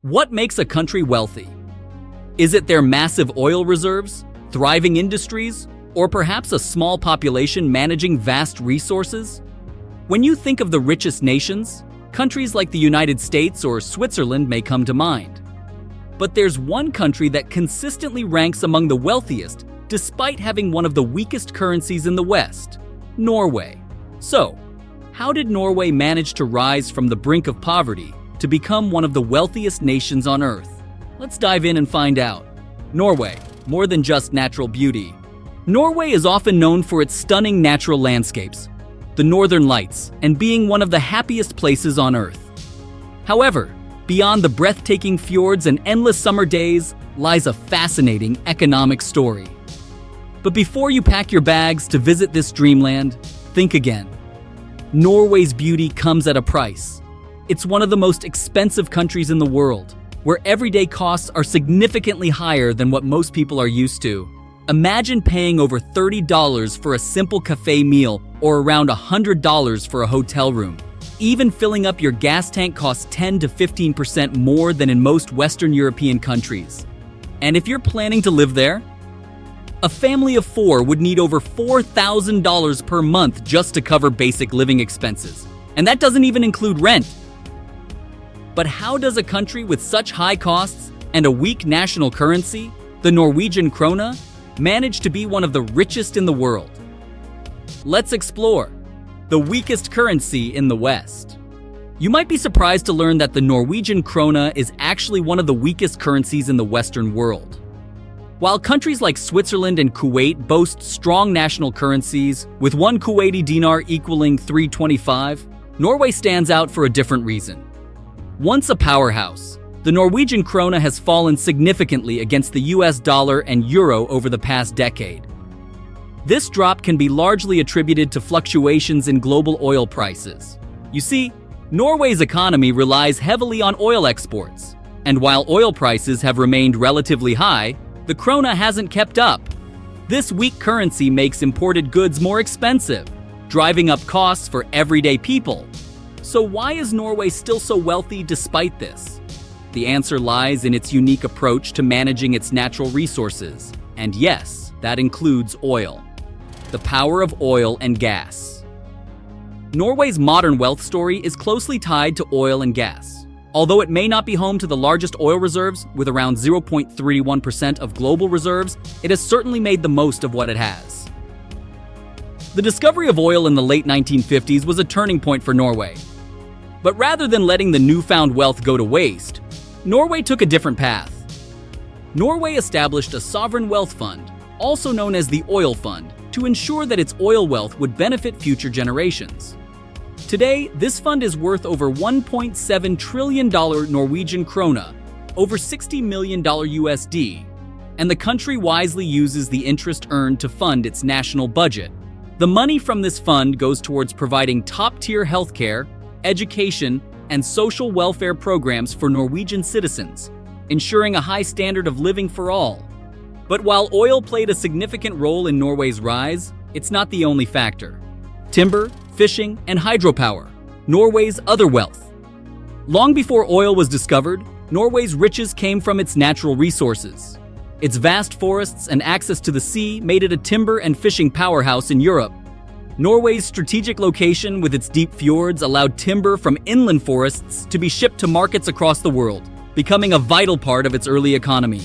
What makes a country wealthy? Is it their massive oil reserves, thriving industries, or perhaps a small population managing vast resources? When you think of the richest nations, countries like the United States or Switzerland may come to mind. But there's one country that consistently ranks among the wealthiest despite having one of the weakest currencies in the West: Norway. So, how did Norway manage to rise from the brink of poverty to become one of the wealthiest nations on Earth? Let's dive in and find out. Norway, more than just natural beauty. Norway is often known for its stunning natural landscapes, the Northern Lights, and being one of the happiest places on Earth. However, beyond the breathtaking fjords and endless summer days lies a fascinating economic story. But before you pack your bags to visit this dreamland, think again. Norway's beauty comes at a price. It's one of the most expensive countries in the world, where everyday costs are significantly higher than what most people are used to. Imagine paying over $30 for a simple cafe meal or around $100 for a hotel room. Even filling up your gas tank costs 10 to 15% more than in most Western European countries. And if you're planning to live there, a family of 4 would need over $4,000 per month just to cover basic living expenses. And that doesn't even include rent. But how does a country with such high costs and a weak national currency, the Norwegian krone, manage to be one of the richest in the world? Let's explore the weakest currency in the West. You might be surprised to learn that the Norwegian krone is actually one of the weakest currencies in the Western world. While countries like Switzerland and Kuwait boast strong national currencies, with one Kuwaiti dinar equaling 325, Norway stands out for a different reason. Once a powerhouse, the Norwegian krone has fallen significantly against the US dollar and euro over the past decade. This drop can be largely attributed to fluctuations in global oil prices. You see, Norway's economy relies heavily on oil exports, and while oil prices have remained relatively high, the krone hasn't kept up. This weak currency makes imported goods more expensive, driving up costs for everyday people. So why is Norway still so wealthy despite this? The answer lies in its unique approach to managing its natural resources. And yes, that includes oil. The power of oil and gas. Norway's modern wealth story is closely tied to oil and gas. Although it may not be home to the largest oil reserves, with around 0.31% of global reserves, it has certainly made the most of what it has. The discovery of oil in the late 1950s was a turning point for Norway. But rather than letting the newfound wealth go to waste, Norway took a different path. Norway established a sovereign wealth fund, also known as the Oil Fund, to ensure that its oil wealth would benefit future generations. Today, this fund is worth over $1.7 trillion Norwegian krone, over $60 million USD, and the country wisely uses the interest earned to fund its national budget. The money from this fund goes towards providing top-tier healthcare, education, and social welfare programs for Norwegian citizens, ensuring a high standard of living for all. But while oil played a significant role in Norway's rise, it's not the only factor. Timber, fishing, and hydropower, Norway's other wealth. Long before oil was discovered, Norway's riches came from its natural resources. Its vast forests and access to the sea made it a timber and fishing powerhouse in Europe. Norway's strategic location with its deep fjords allowed timber from inland forests to be shipped to markets across the world, becoming a vital part of its early economy.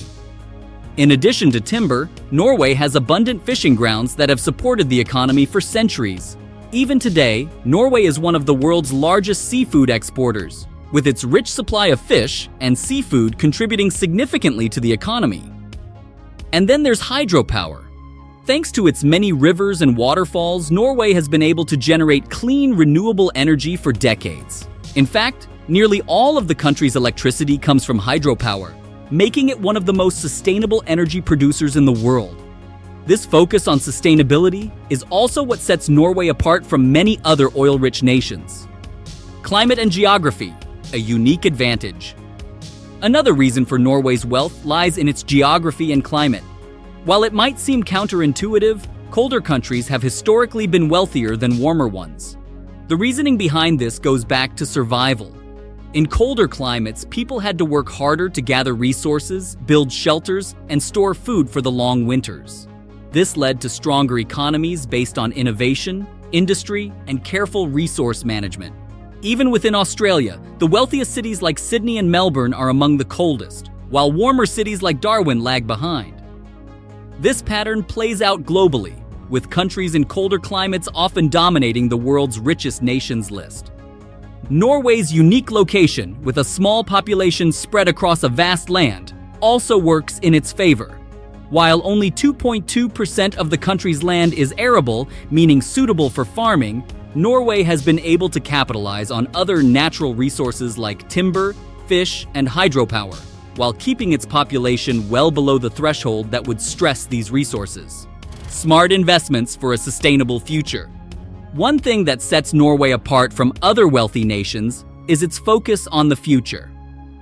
In addition to timber, Norway has abundant fishing grounds that have supported the economy for centuries. Even today, Norway is one of the world's largest seafood exporters, with its rich supply of fish and seafood contributing significantly to the economy. And then there's hydropower. Thanks to its many rivers and waterfalls, Norway has been able to generate clean, renewable energy for decades. In fact, nearly all of the country's electricity comes from hydropower, making it one of the most sustainable energy producers in the world. This focus on sustainability is also what sets Norway apart from many other oil-rich nations. Climate and geography, a unique advantage. Another reason for Norway's wealth lies in its geography and climate. While it might seem counterintuitive, colder countries have historically been wealthier than warmer ones. The reasoning behind this goes back to survival. In colder climates, people had to work harder to gather resources, build shelters, and store food for the long winters. This led to stronger economies based on innovation, industry, and careful resource management. Even within Australia, the wealthiest cities like Sydney and Melbourne are among the coldest, while warmer cities like Darwin lag behind. This pattern plays out globally, with countries in colder climates often dominating the world's richest nations list. Norway's unique location, with a small population spread across a vast land, also works in its favor. While only 2.2% of the country's land is arable, meaning suitable for farming, Norway has been able to capitalize on other natural resources like timber, fish, and hydropower, while keeping its population well below the threshold that would stress these resources. Smart investments for a sustainable future. One thing that sets Norway apart from other wealthy nations is its focus on the future.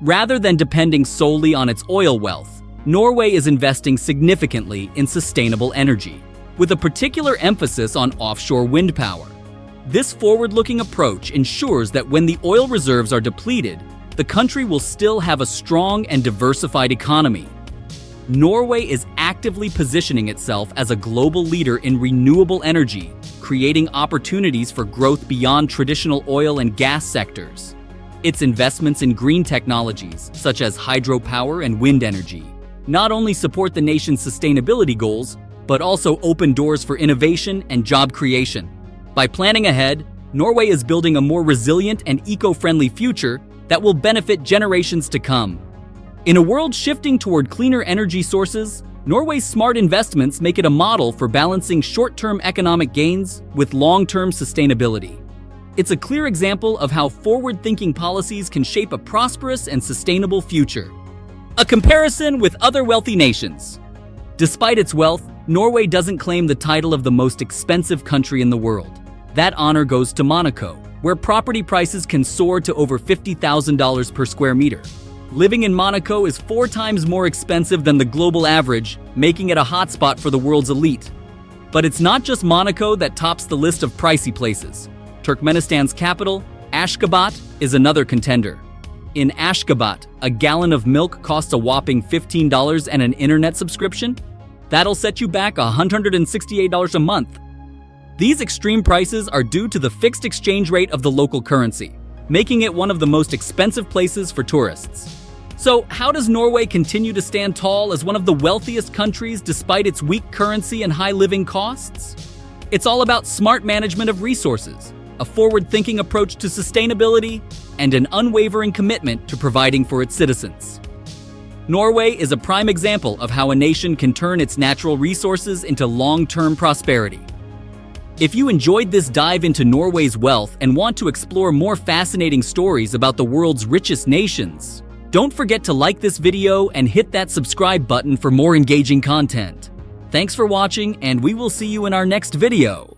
Rather than depending solely on its oil wealth, Norway is investing significantly in sustainable energy, with a particular emphasis on offshore wind power. This forward-looking approach ensures that when the oil reserves are depleted, the country will still have a strong and diversified economy. Norway is actively positioning itself as a global leader in renewable energy, creating opportunities for growth beyond traditional oil and gas sectors. Its investments in green technologies, such as hydropower and wind energy, not only support the nation's sustainability goals, but also open doors for innovation and job creation. By planning ahead, Norway is building a more resilient and eco-friendly future that will benefit generations to come. In a world shifting toward cleaner energy sources, Norway's smart investments make it a model for balancing short-term economic gains with long-term sustainability. It's a clear example of how forward-thinking policies can shape a prosperous and sustainable future. A comparison with other wealthy nations. Despite its wealth, Norway doesn't claim the title of the most expensive country in the world. That honor goes to Monaco, where property prices can soar to over $50,000 per square meter. Living in Monaco is 4 times more expensive than the global average, making it a hotspot for the world's elite. But it's not just Monaco that tops the list of pricey places. Turkmenistan's capital, Ashgabat, is another contender. In Ashgabat, a gallon of milk costs a whopping $15, and an internet subscription? That'll set you back $168 a month. These extreme prices are due to the fixed exchange rate of the local currency, making it one of the most expensive places for tourists. So, how does Norway continue to stand tall as one of the wealthiest countries despite its weak currency and high living costs? It's all about smart management of resources, a forward-thinking approach to sustainability, and an unwavering commitment to providing for its citizens. Norway is a prime example of how a nation can turn its natural resources into long-term prosperity. If you enjoyed this dive into Norway's wealth and want to explore more fascinating stories about the world's richest nations, don't forget to like this video and hit that subscribe button for more engaging content. Thanks for watching, and we will see you in our next video.